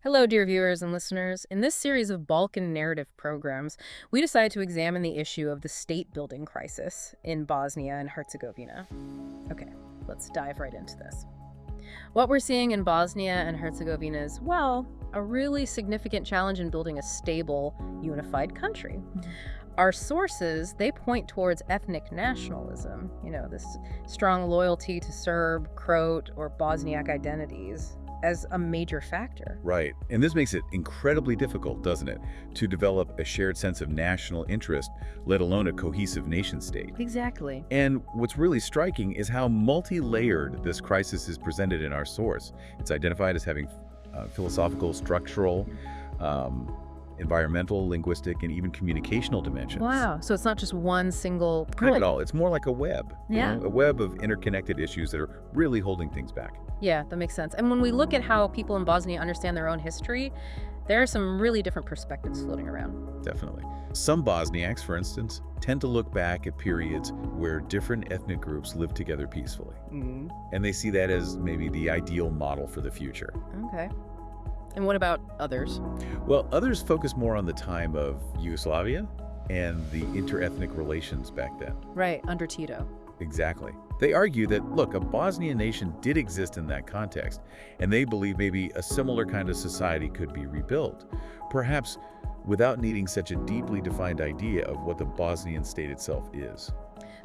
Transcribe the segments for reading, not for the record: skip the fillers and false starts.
Hello, dear viewers and listeners. In this series of Balkan narrative programs, we decided to examine the issue of the state-building crisis in Bosnia and Herzegovina. Okay, let's dive right into this. What we're seeing in Bosnia and Herzegovina is, well, a really significant challenge in building a stable, unified country. Our sources, they point towards ethnic nationalism, this strong loyalty to Serb, Croat, or Bosniak identities as a major factor. Right. And this makes it incredibly difficult, doesn't it, to develop a shared sense of national interest, let alone a cohesive nation state. Exactly. And what's really striking is how multi-layered this crisis is presented in our source. It's identified as having philosophical, structural, environmental, linguistic, and even communicational dimensions. Wow. So it's not just one single Not at all. It's more like a web. Yeah. A web of interconnected issues that are really holding things back. Yeah, that makes sense. And when we look at how people in Bosnia understand their own history, there are some really different perspectives floating around. Definitely. Some Bosniaks, for instance, tend to look back at periods where different ethnic groups lived together peacefully. And they see that as maybe the ideal model for the future. Okay. And what about others? Well, others focus more on the time of Yugoslavia and the inter-ethnic relations back then. Right, under Tito. Exactly. They argue that, look, a Bosnian nation did exist in that context, and they believe maybe a similar kind of society could be rebuilt, perhaps without needing such a deeply defined idea of what the Bosnian state itself is.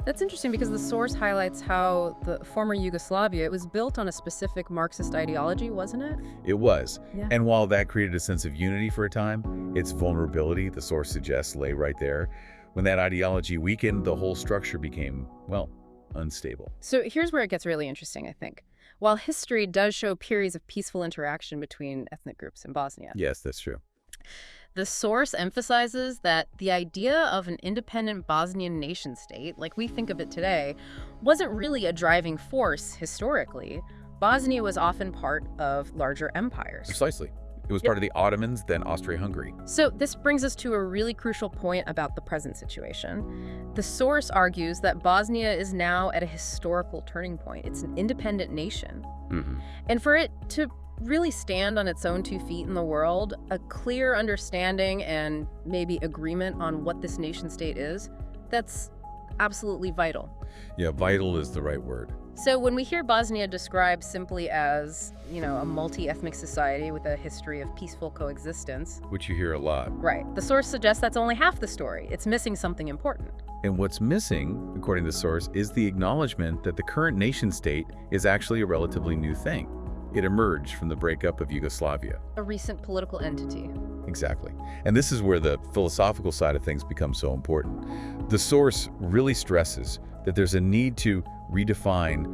That's interesting because the source highlights how the former Yugoslavia, it was built on a specific Marxist ideology, wasn't it? It was. Yeah. And while that created a sense of unity for a time, its vulnerability, the source suggests, lay right there. When that ideology weakened, the whole structure became, well, unstable. So here's where it gets really interesting, I think. While history does show periods of peaceful interaction between ethnic groups in Bosnia, Yes, that's true. the source emphasizes that the idea of an independent Bosnian nation state, like we think of it today, wasn't really a driving force historically. Bosnia was often part of larger empires. Precisely. It was part of the Ottomans, then Austria-Hungary. So this brings us to a really crucial point about the present situation. The source argues that Bosnia is now at a historical turning point. It's an independent nation. And for it to really stand on its own 2 feet in the world, a clear understanding and maybe agreement on what this nation state is, that's absolutely vital. Yeah, vital is the right word. So when we hear Bosnia described simply as, a multi-ethnic society with a history of peaceful coexistence, Which you hear a lot. right, the source suggests that's only half the story. It's missing something important. And what's missing, according to the source, is the acknowledgement that the current nation state is actually a relatively new thing. It emerged from the breakup of Yugoslavia. A recent political entity. Exactly. And this is where the philosophical side of things becomes so important. The source really stresses that there's a need to redefine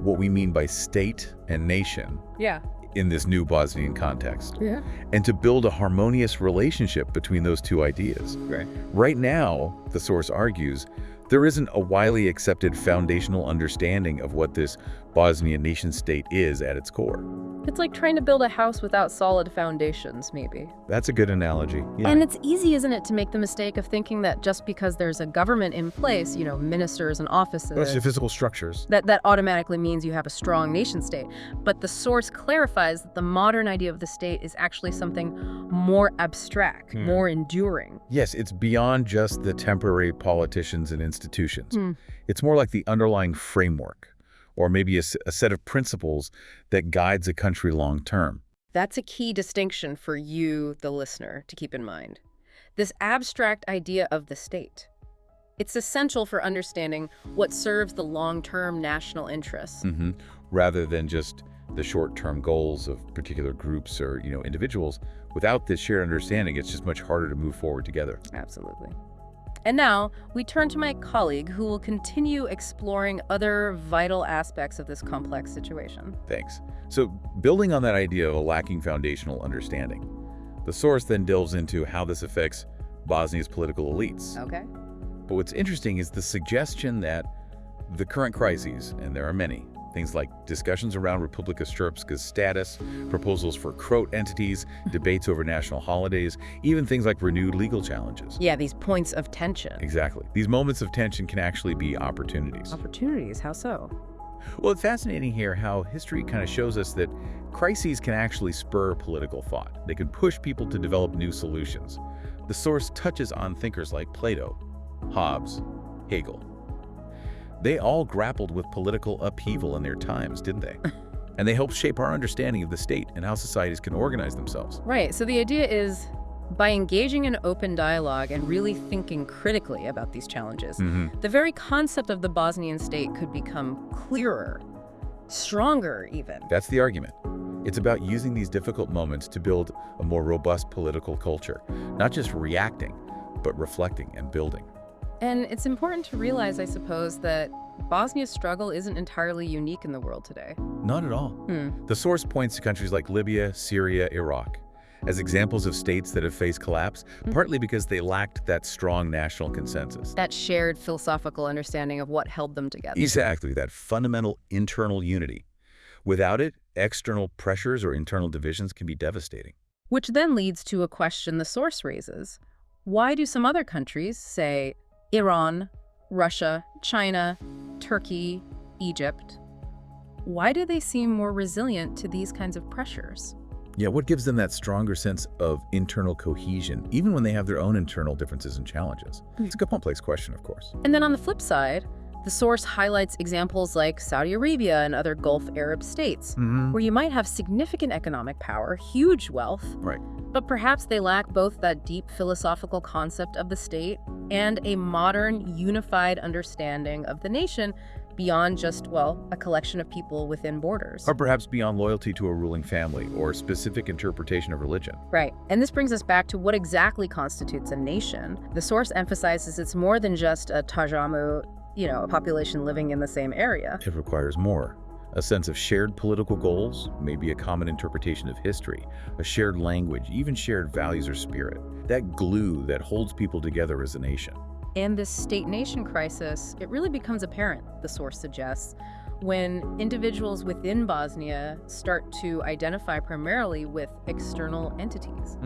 what we mean by state and nation Yeah. in this new Bosnian context, Yeah. and to build a harmonious relationship between those two ideas. Right. Right now, the source argues, there isn't a widely accepted foundational understanding of what this Bosnian nation-state is at its core. It's like trying to build a house without solid foundations, maybe. That's a good analogy. Yeah. And it's easy, isn't it, to make the mistake of thinking that just because there's a government in place, ministers and offices, Well, it's your physical structures. that automatically means you have a strong nation state. But the source clarifies that the modern idea of the state is actually something more abstract, more enduring. Yes, it's beyond just the temporary politicians and institutions. It's more like the underlying framework, or maybe a set of principles that guides a country long term. That's a key distinction for you, the listener, to keep in mind. This abstract idea of the state. It's essential for understanding what serves the long-term national interests. Rather than just the short-term goals of particular groups or individuals. Without this shared understanding, it's just much harder to move forward together. Absolutely. And now, we turn to my colleague who will continue exploring other vital aspects of this complex situation. Thanks. So, building on that idea of a lacking foundational understanding, the source then delves into how this affects Bosnia's political elites. Okay. But what's interesting is the suggestion that the current crises, and there are many, things like discussions around Republika Srpska's status, proposals for Croat entities, debates over national holidays, even things like renewed legal challenges. Yeah, these points of tension. Exactly. These moments of tension can actually be opportunities. Opportunities, how so? Well, it's fascinating here how history kind of shows us that Crises can actually spur political thought. They can push people to develop new solutions. The source touches on thinkers like Plato, Hobbes, Hegel. They all grappled with political upheaval in their times, didn't they? And they helped shape our understanding of the state and how societies can organize themselves. Right, so the idea is by engaging in open dialogue and really thinking critically about these challenges, the very concept of the Bosnian state could become clearer, stronger even. That's the argument. It's about using these difficult moments to build a more robust political culture, not just reacting, but reflecting and building. And it's important to realize, I suppose, that Bosnia's struggle isn't entirely unique in the world today. Not at all. The source points to countries like Libya, Syria, Iraq as examples of states that have faced collapse, partly because they lacked that strong national consensus. That shared philosophical understanding of what held them together. Exactly, that fundamental internal unity. Without it, external pressures or internal divisions can be devastating. Which then leads to a question the source raises. Why do some other countries, say Iran, Russia, China, Turkey, Egypt, why do they seem more resilient to these kinds of pressures? Yeah, what gives them that stronger sense of internal cohesion, even when they have their own internal differences and challenges? It's a complex question, of course. And then on the flip side, the source highlights examples like Saudi Arabia and other Gulf Arab states, where you might have significant economic power, huge wealth, Right. but perhaps they lack both that deep philosophical concept of the state and a modern, unified understanding of the nation beyond just, well, a collection of people within borders. Or perhaps beyond loyalty to a ruling family or specific interpretation of religion. Right. And this brings us back to what exactly constitutes a nation. The source emphasizes it's more than just a tajamu, a population living in the same area. It requires more. A sense of shared political goals, maybe a common interpretation of history, a shared language, even shared values or spirit. That glue that holds people together as a nation. And this state-nation crisis, it really becomes apparent, the source suggests, when individuals within Bosnia start to identify primarily with external entities.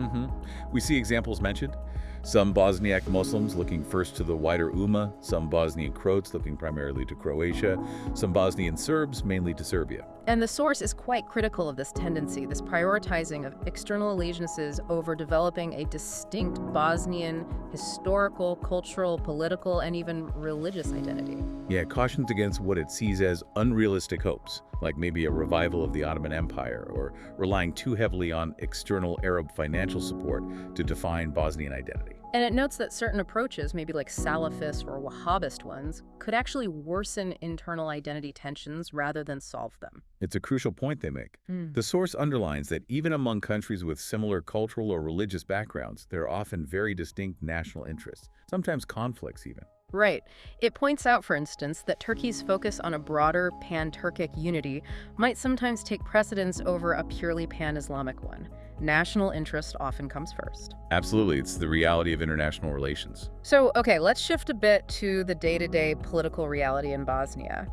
We see examples mentioned. Some Bosniak Muslims looking first to the wider Ummah, some Bosnian Croats looking primarily to Croatia, some Bosnian Serbs mainly to Serbia. And the source is quite critical of this tendency, this prioritizing of external allegiances over developing a distinct Bosnian historical, cultural, political, and even religious identity. Yeah, it cautions against what it sees as unrealistic hopes, like maybe a revival of the Ottoman Empire or relying too heavily on external Arab financial support to define Bosnian identity. And it notes that certain approaches, maybe like Salafist or Wahhabist ones, could actually worsen internal identity tensions rather than solve them. It's a crucial point they make. The source underlines that even among countries with similar cultural or religious backgrounds, there are often very distinct national interests, sometimes conflicts even. Right. It points out, for instance, that Turkey's focus on a broader pan-Turkic unity might sometimes take precedence over a purely pan-Islamic one. National interest often comes first. Absolutely, it's the reality of international relations. So, okay, let's shift a bit to the day-to-day political reality in Bosnia.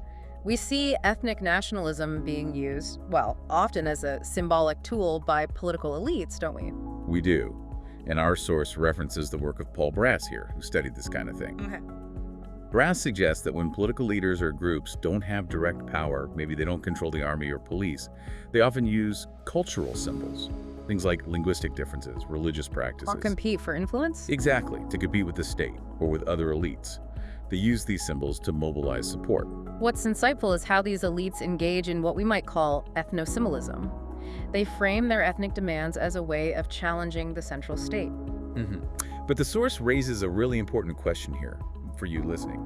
We see ethnic nationalism being used, well, often as a symbolic tool by political elites, don't we? We do. And our source references the work of Paul Brass here, who studied this kind of thing. Okay. Brass suggests that when political leaders or groups don't have direct power, maybe they don't control the army or police, they often use cultural symbols. Things like linguistic differences, religious practices. Or compete for influence? Exactly, to compete with the state or with other elites. They use these symbols to mobilize support. What's insightful is how these elites engage in what we might call ethnosymbolism. They frame their ethnic demands as a way of challenging the central state. But the source raises a really important question here for you listening.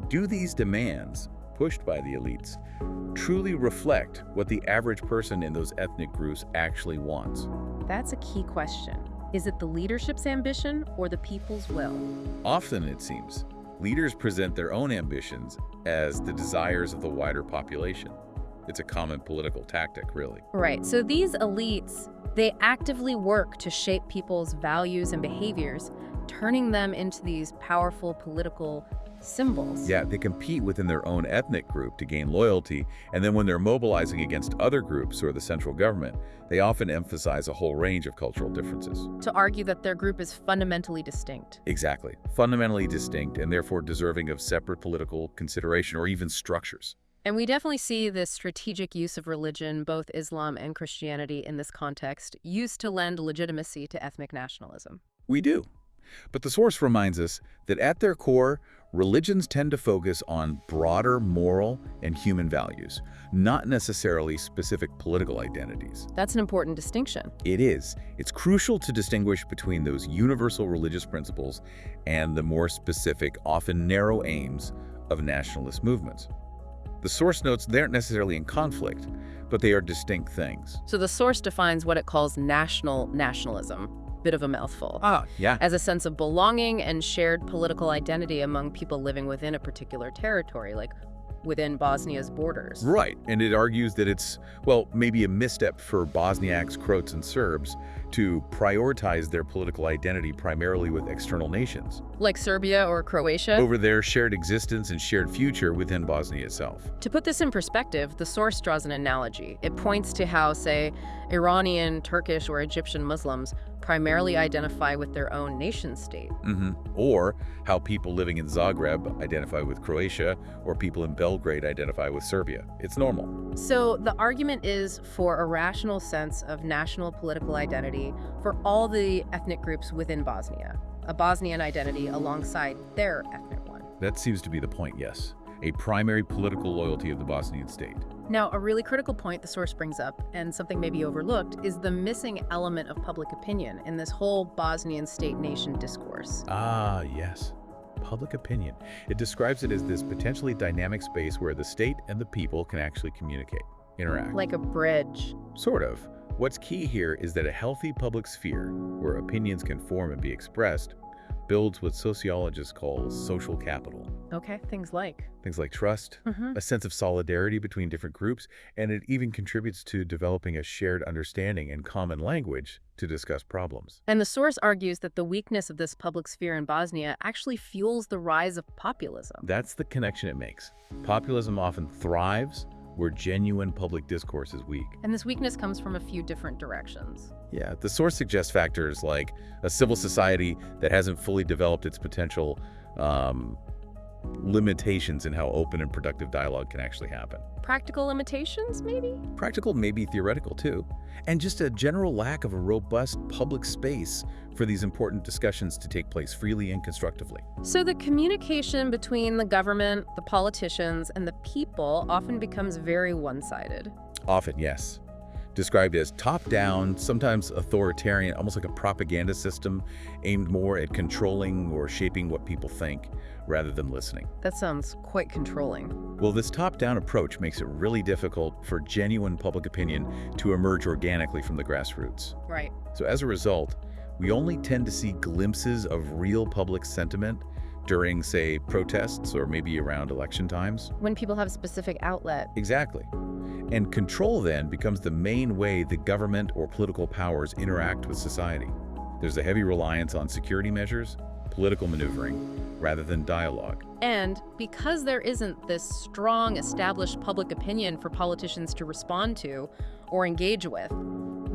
Do these demands, pushed by the elites, truly reflect what the average person in those ethnic groups actually wants? That's a key question. Is it the leadership's ambition or the people's will? Often, it seems, leaders present their own ambitions as the desires of the wider population. It's a common political tactic, really. Right. So these elites, they actively work to shape people's values and behaviors, turning them into these powerful political symbols. Yeah, they compete within their own ethnic group to gain loyalty, and then when they're mobilizing against other groups or the central government, they often emphasize a whole range of cultural differences. To argue that their group is fundamentally distinct. Exactly. Fundamentally distinct and therefore deserving of separate political consideration or even structures. And we definitely see this strategic use of religion, both Islam and Christianity in this context, used to lend legitimacy to ethnic nationalism. We do. But the source reminds us that at their core, religions tend to focus on broader moral and human values, not necessarily specific political identities. That's an important distinction. It is. It's crucial to distinguish between those universal religious principles and the more specific, often narrow aims of nationalist movements. The source notes they aren't necessarily in conflict, but they are distinct things. So the source defines what it calls nationalism. Bit of a mouthful. Yeah. As a sense of belonging and shared political identity among people living within a particular territory, like within Bosnia's borders. Right, and it argues that it's, well, maybe a misstep for Bosniaks, Croats, and Serbs to prioritize their political identity primarily with external nations. Like Serbia or Croatia? Over their shared existence and shared future within Bosnia itself. To put this in perspective, the source draws an analogy. It points to how, say, Iranian, Turkish, or Egyptian Muslims primarily identify with their own nation-state. Or how people living in Zagreb identify with Croatia, or people in Belgrade identify with Serbia. It's normal. So the argument is for a rational sense of national political identity for all the ethnic groups within Bosnia, a Bosnian identity alongside their ethnic one. That seems to be the point, yes. A primary political loyalty of the Bosnian state. Now, a really critical point the source brings up, and something maybe overlooked, is the missing element of public opinion in this whole Bosnian state-nation discourse. Yes. Public opinion. It describes it as this potentially dynamic space where the state and the people can actually communicate, interact. Like a bridge. Sort of. What's key here is that a healthy public sphere, where opinions can form and be expressed, builds what sociologists call social capital. Okay, things like Trust, a sense of solidarity between different groups, and it even contributes to developing a shared understanding and common language to discuss problems. And the source argues that the weakness of this public sphere in Bosnia actually fuels the rise of populism. That's the connection it makes. Populism often thrives where genuine public discourse is weak. And this weakness comes from a few different directions. Yeah, the source suggests factors like a civil society that hasn't fully developed its potential, limitations in how open and productive dialogue can actually happen. Practical limitations, maybe? Practical, maybe theoretical too. And just a general lack of a robust public space for these important discussions to take place freely and constructively. So the communication between the government, the politicians, and the people often becomes very one-sided. Often, yes. Described as top-down, sometimes authoritarian, almost like a propaganda system aimed more at controlling or shaping what people think rather than listening. That sounds quite controlling. Well, this top-down approach makes it really difficult for genuine public opinion to emerge organically from the grassroots. Right. So as a result, we only tend to see glimpses of real public sentiment during, say, protests or maybe around election times. When people have a specific outlet. Exactly. And control then becomes the main way the government or political powers interact with society. There's a heavy reliance on security measures, political maneuvering, rather than dialogue. And because there isn't this strong established public opinion for politicians to respond to or engage with,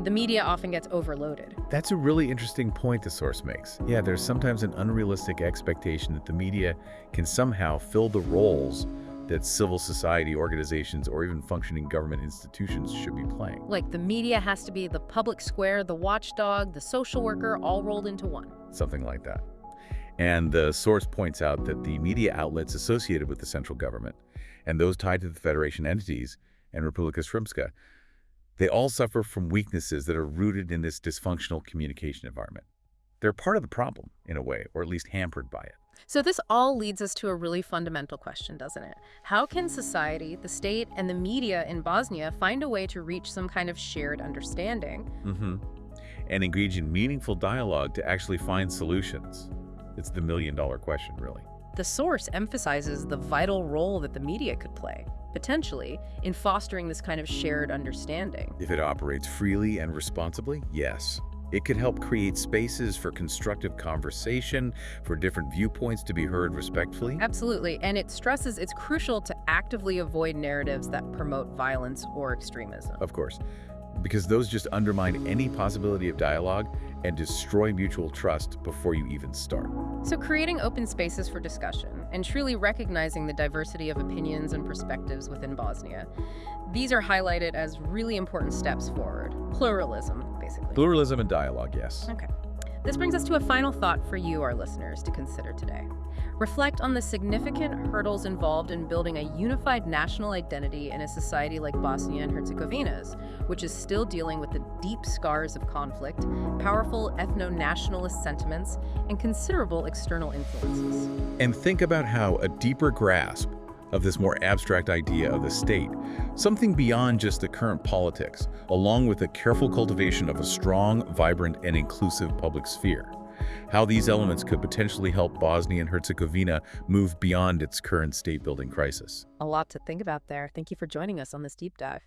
the media often gets overloaded. That's a really interesting point the source makes. Yeah, there's sometimes an unrealistic expectation that the media can somehow fill the roles that civil society organizations or even functioning government institutions should be playing. Like the media has to be the public square, the watchdog, the social worker, all rolled into one. Something like that. And the source points out that the media outlets associated with the central government and those tied to the Federation entities and Republika Srpska, they all suffer from weaknesses that are rooted in this dysfunctional communication environment. They're part of the problem, in a way, or at least hampered by it. So this all leads us to a really fundamental question, doesn't it? How can society, the state, and the media in Bosnia find a way to reach some kind of shared understanding? And engage in meaningful dialogue to actually find solutions. It's the million-dollar question, really. The source emphasizes the vital role that the media could play, potentially, in fostering this kind of shared understanding. If it operates freely and responsibly, yes. It could help create spaces for constructive conversation, for different viewpoints to be heard respectfully. Absolutely, and it stresses it's crucial to actively avoid narratives that promote violence or extremism. Of course, because those just undermine any possibility of dialogue and destroy mutual trust before you even start. So creating open spaces for discussion and truly recognizing the diversity of opinions and perspectives within Bosnia. These are highlighted as really important steps forward. Pluralism, basically. Pluralism and dialogue, yes. Okay. This brings us to a final thought for you, our listeners, to consider today. Reflect on the significant hurdles involved in building a unified national identity in a society like Bosnia and Herzegovina's, which is still dealing with the deep scars of conflict, powerful ethno-nationalist sentiments, and considerable external influences. And think about how a deeper grasp of this more abstract idea of the state, something beyond just the current politics, along with a careful cultivation of a strong, vibrant, and inclusive public sphere. How these elements could potentially help Bosnia and Herzegovina move beyond its current state-building crisis. A lot to think about there. Thank you for joining us on this deep dive.